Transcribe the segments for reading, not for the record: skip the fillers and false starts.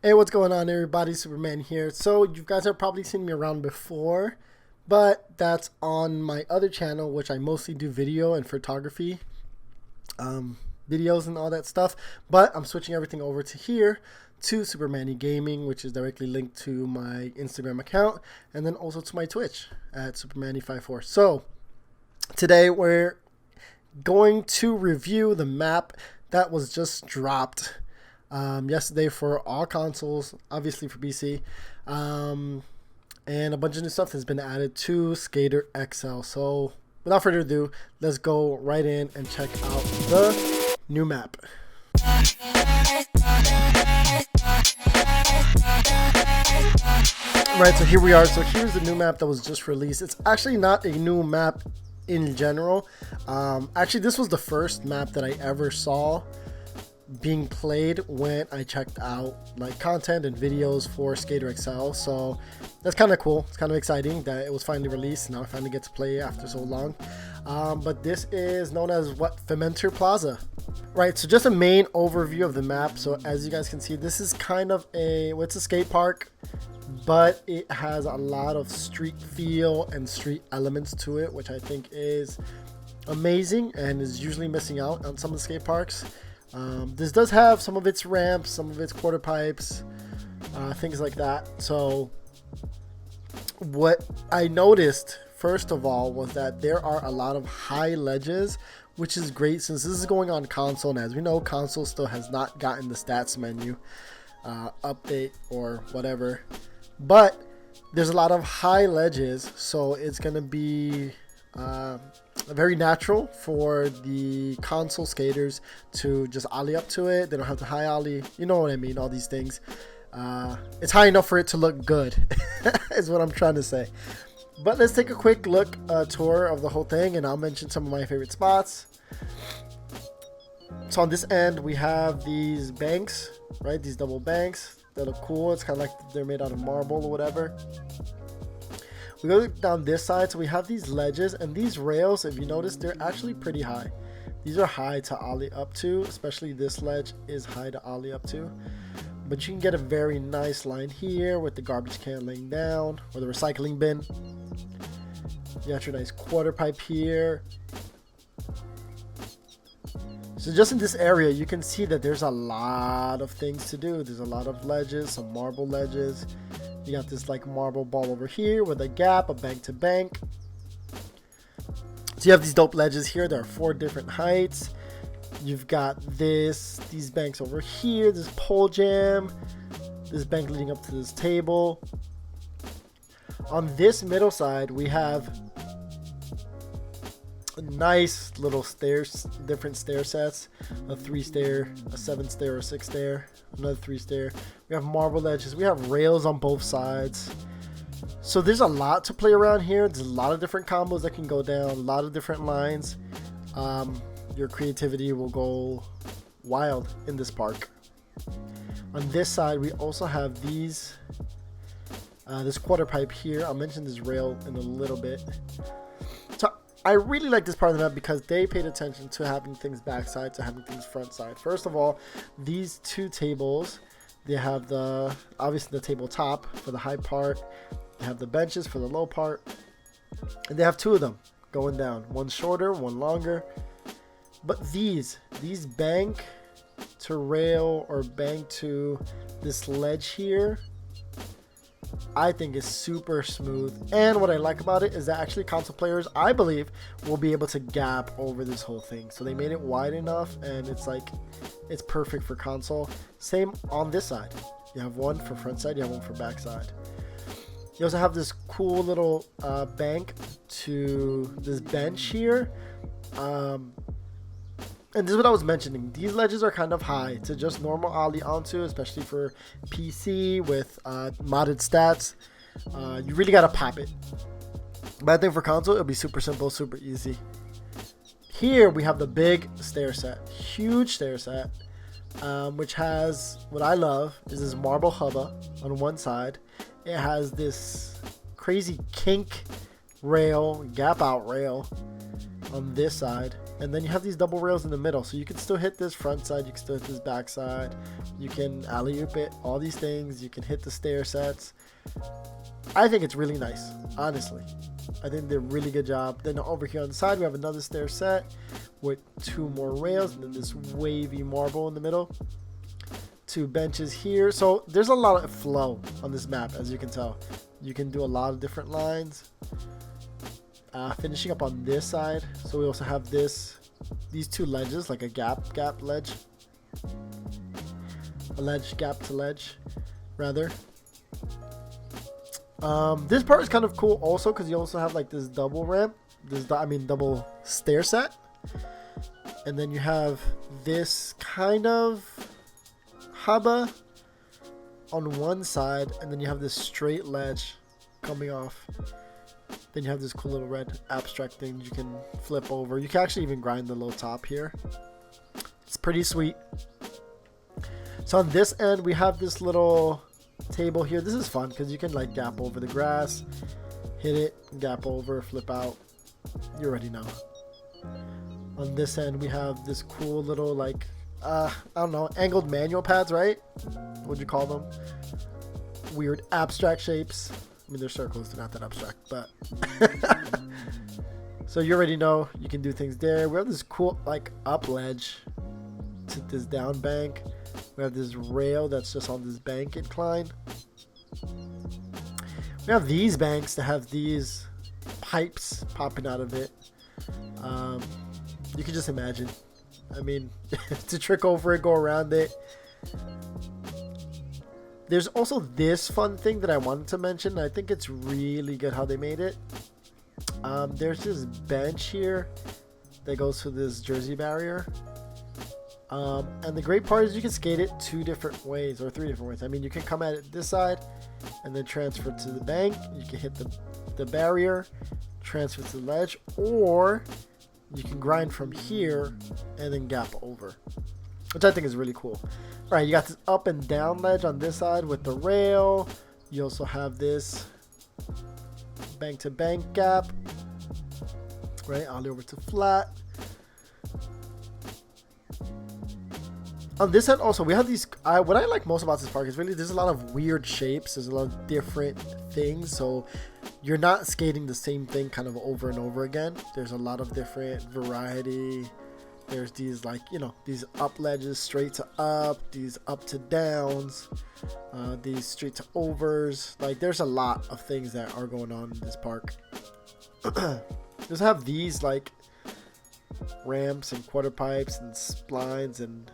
Hey, what's going on, everybody? Superman here. So you guys have probably seen me around before, but that's on my other channel, which I mostly do video and photography videos and all that stuff. But I'm switching everything over to here, to Superman Gaming, which is directly linked to my Instagram account, and then also to my Twitch at Superman54. So today we're going to review the map that was just dropped yesterday for all consoles, obviously for PC, and a bunch of new stuff has been added to SKATER XL. So without further ado, let's go right in and check out the new map. Right, so here we are. So here's the new map that was just released. It's actually not a new map in general. Actually, this was the first map that I ever saw being played when I checked out like content and videos for SKATER XL. So that's kind of cool. It's kind of exciting that it was finally released. Now I finally get to play after so long. But this is known as Fermenter Plaza. Right, so just a main overview of the map. So as you guys can see, this is kind of it's a skate park, but it has a lot of street feel and street elements to it, which I think is amazing and is usually missing out on some of the skate parks. This does have some of its ramps, some of its quarter pipes, things like that. So what I noticed first of all was that there are a lot of high ledges, which is great since this is going on console, and as we know, console still has not gotten the stats menu update or whatever, but there's a lot of high ledges, so it's gonna be very natural for the console skaters to just ollie up to it. They don't have to high ollie, you know what I mean, all these things. It's high enough for it to look good is what I'm trying to say. But let's take a quick look tour of the whole thing, and I'll mention some of my favorite spots. So on this end we have these banks, right, these double banks that look cool. It's kind of like they're made out of marble or whatever. We go down this side, so we have these ledges, and these rails, if you notice, they're actually pretty high. These are high to ollie up to, especially this ledge is high to ollie up to. But you can get a very nice line here with the garbage can laying down, or the recycling bin. You got your nice quarter pipe here. So just in this area, you can see that there's a lot of things to do. There's a lot of ledges, some marble ledges. You got this like marble ball over here with a gap, a bank to bank. So you have these dope ledges here. There are 4 different heights. You've got these banks over here, this pole jam, this bank leading up to this table. On this middle side, we have a nice little stairs, different stair sets, a 3 stair, a 7 stair, a 6 stair, another 3 stair. We have marble ledges, we have rails on both sides. So there's a lot to play around here. There's a lot of different combos that can go down, a lot of different lines. Your creativity will go wild in this park. On this side, we also have this quarter pipe here. I'll mention this rail in a little bit. So I really like this part of the map because they paid attention to having things backside to having things front side. First of all, these 2 tables, they have obviously the tabletop for the high part. They have the benches for the low part, and they have 2 of them going down. One shorter, one longer. But these bank to rail or bank to this ledge here, I think is super smooth. And what I like about it is that actually console players, I believe, will be able to gap over this whole thing. So they made it wide enough, and it's perfect for console. Same on this side. You have one for front side, you have one for back side. You also have this cool little bank to this bench here. And this is what I was mentioning. These ledges are kind of high to just normal ollie onto, especially for PC with modded stats. You really gotta pop it. But I think for console, it'll be super simple, super easy. Here we have the big stair set, huge stair set, which has what I love is this marble hubba on one side. It has this crazy kink rail, gap out rail on this side. And then you have these double rails in the middle, so you can still hit this front side, you can still hit this back side, you can alley-oop it, all these things, you can hit the stair sets. I think it's really nice, honestly. I think they did a really good job. Then over here on the side, we have another stair set with 2 more rails, and then this wavy marble in the middle. 2 benches here. So there's a lot of flow on this map, as you can tell. You can do a lot of different lines. Finishing up on this side, so we also have these 2 ledges, like a gap ledge, a ledge gap to ledge, rather. This part is kind of cool also because you also have like this double ramp, double stair set, and then you have this kind of hubba on one side, and then you have this straight ledge coming off. Then you have this cool little red abstract thing you can flip over. You can actually even grind the little top here. It's pretty sweet. So on this end, we have this little table here. This is fun because you can like gap over the grass, hit it, gap over, flip out. You already know. On this end, we have this cool little like, I don't know, angled manual pads, right? What would you call them? Weird abstract shapes. I mean, they're circles, they're not that abstract, but so you already know you can do things there. We have this cool like up ledge to this down bank. We have this rail that's just on this bank incline. We have these banks that have these pipes popping out of it. You can just imagine. I mean, to trick over it, go around it. There's also this fun thing that I wanted to mention. I think it's really good how they made it. There's this bench here that goes to this jersey barrier. And the great part is you can skate it 2 different ways or 3 different ways. I mean, you can come at it this side and then transfer to the bank. You can hit the barrier, transfer to the ledge, or you can grind from here and then gap over, which I think is really cool. All right, you got this up and down ledge on this side with the rail. You also have this bank to bank gap, right, all over to flat. On this end also, we have these, what I like most about this park is really there's a lot of weird shapes, there's a lot of different things, so you're not skating the same thing kind of over and over again. There's a lot of different variety. There's these like, you know, these up ledges straight to up, these up to downs, these straight to overs. Like there's a lot of things that are going on in this park. Just have these like ramps and quarter pipes and splines and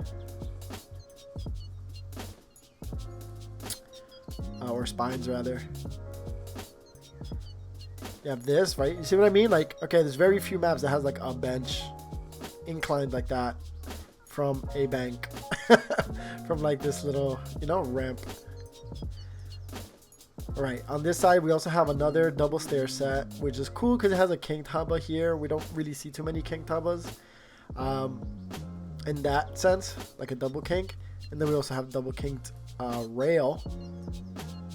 or spines rather. You have this, right? You see what I mean? Like, okay, there's very few maps that has like a bench inclined like that from a bank. From like this little, you know, ramp. All right, on this side we also have another double stair set, which is cool because it has a king tubba here. We don't really see too many king tubbas in that sense, like a double kink. And then we also have double kinked rail,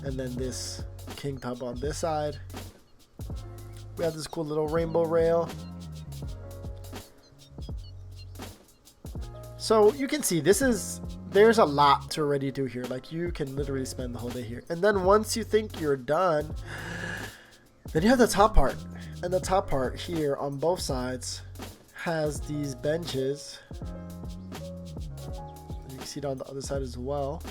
and then this king tub on this side. We have this cool little rainbow rail. So you can see there's a lot to already do here. Like you can literally spend the whole day here. And then once you think you're done, then you have the top part. And the top part here on both sides has these benches. You can see it on the other side as well.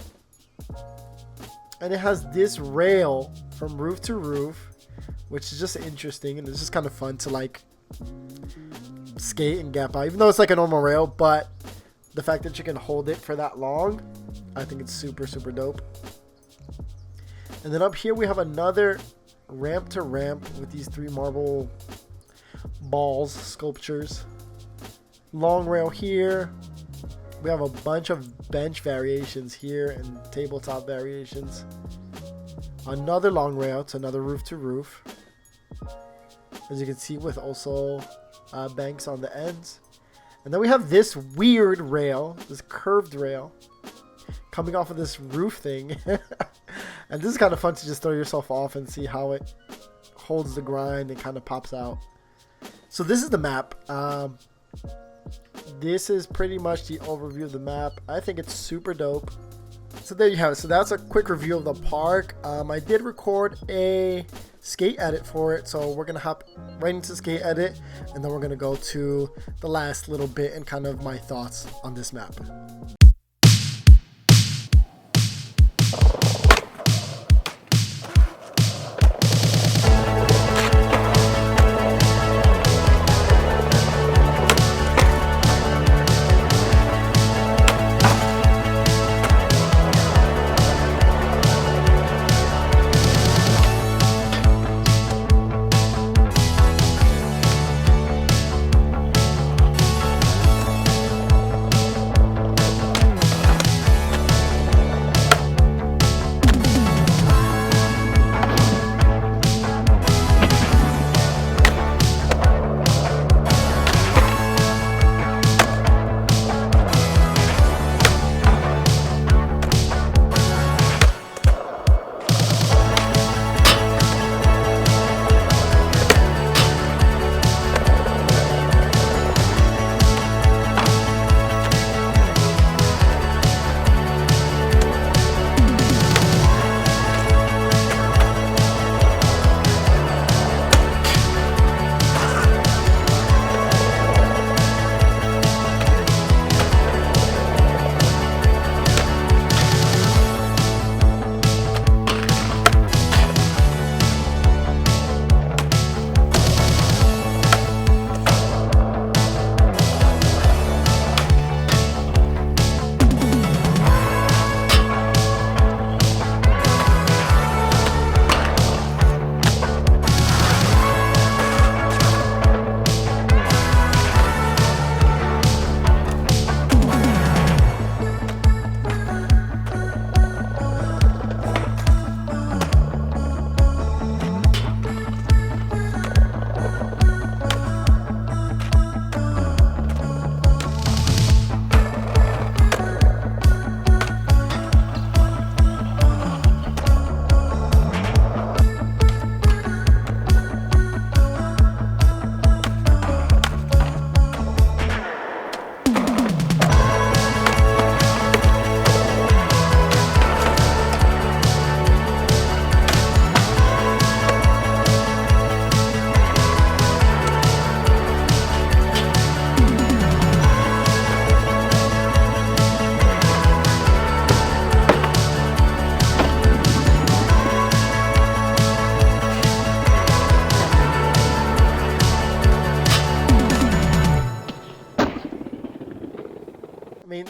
And it has this rail from roof to roof, which is just interesting, and it's just kind of fun to like skate and gap out, even though it's like a normal rail. But the fact that you can hold it for that long, I think it's super, super dope. And then up here we have another ramp to ramp with these 3 marble balls, sculptures. Long rail here. We have a bunch of bench variations here and tabletop variations. Another long rail to another roof to roof, as you can see, with also banks on the ends. And then we have this weird rail, this curved rail, coming off of this roof thing. And this is kind of fun to just throw yourself off and see how it holds the grind and kind of pops out. So this is the map. this is pretty much the overview of the map. I think it's super dope. So there you have it. So that's a quick review of the park. I did record a skate edit for it, so we're gonna hop right into skate edit, and then we're gonna go to the last little bit and kind of my thoughts on this map.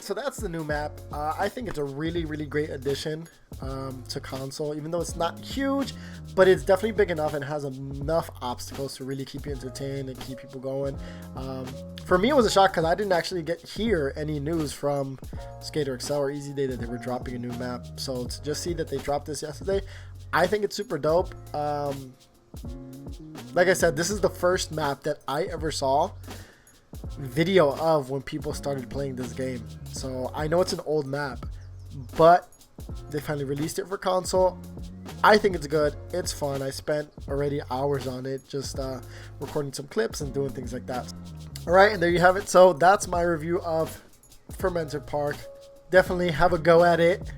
So that's the new map. I think it's a really great addition to console, even though it's not huge, but it's definitely big enough and has enough obstacles to really keep you entertained and keep people going. For me, it was a shock because I didn't actually hear any news from SKATER XL or Easy Day that they were dropping a new map. So to just see that they dropped this yesterday, I think it's super dope. Like I said, this is the first map that I ever saw video of when people started playing this game. So I know it's an old map, but they finally released it for console. I think it's good. It's fun. I spent already hours on it, just recording some clips and doing things like that. All right, and there you have it. So that's my review of Fermenter Park. Definitely have a go at it.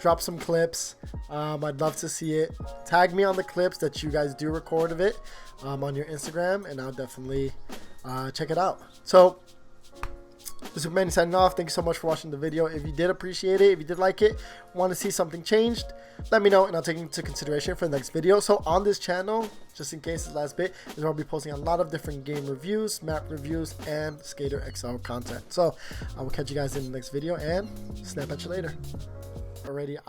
Drop some clips. I'd love to see it. Tag me on the clips that you guys do record of it on your Instagram, and I'll definitely check it out. So this is Superman signing off. Thank you so much for watching the video. If you did appreciate it, if you did like it, want to see something changed, let me know and I'll take it into consideration for the next video. So on this channel, just in case, the last bit is where I'll be posting a lot of different game reviews, map reviews, and SKATER XL content. So I will catch you guys in the next video and snap at you later. Already out.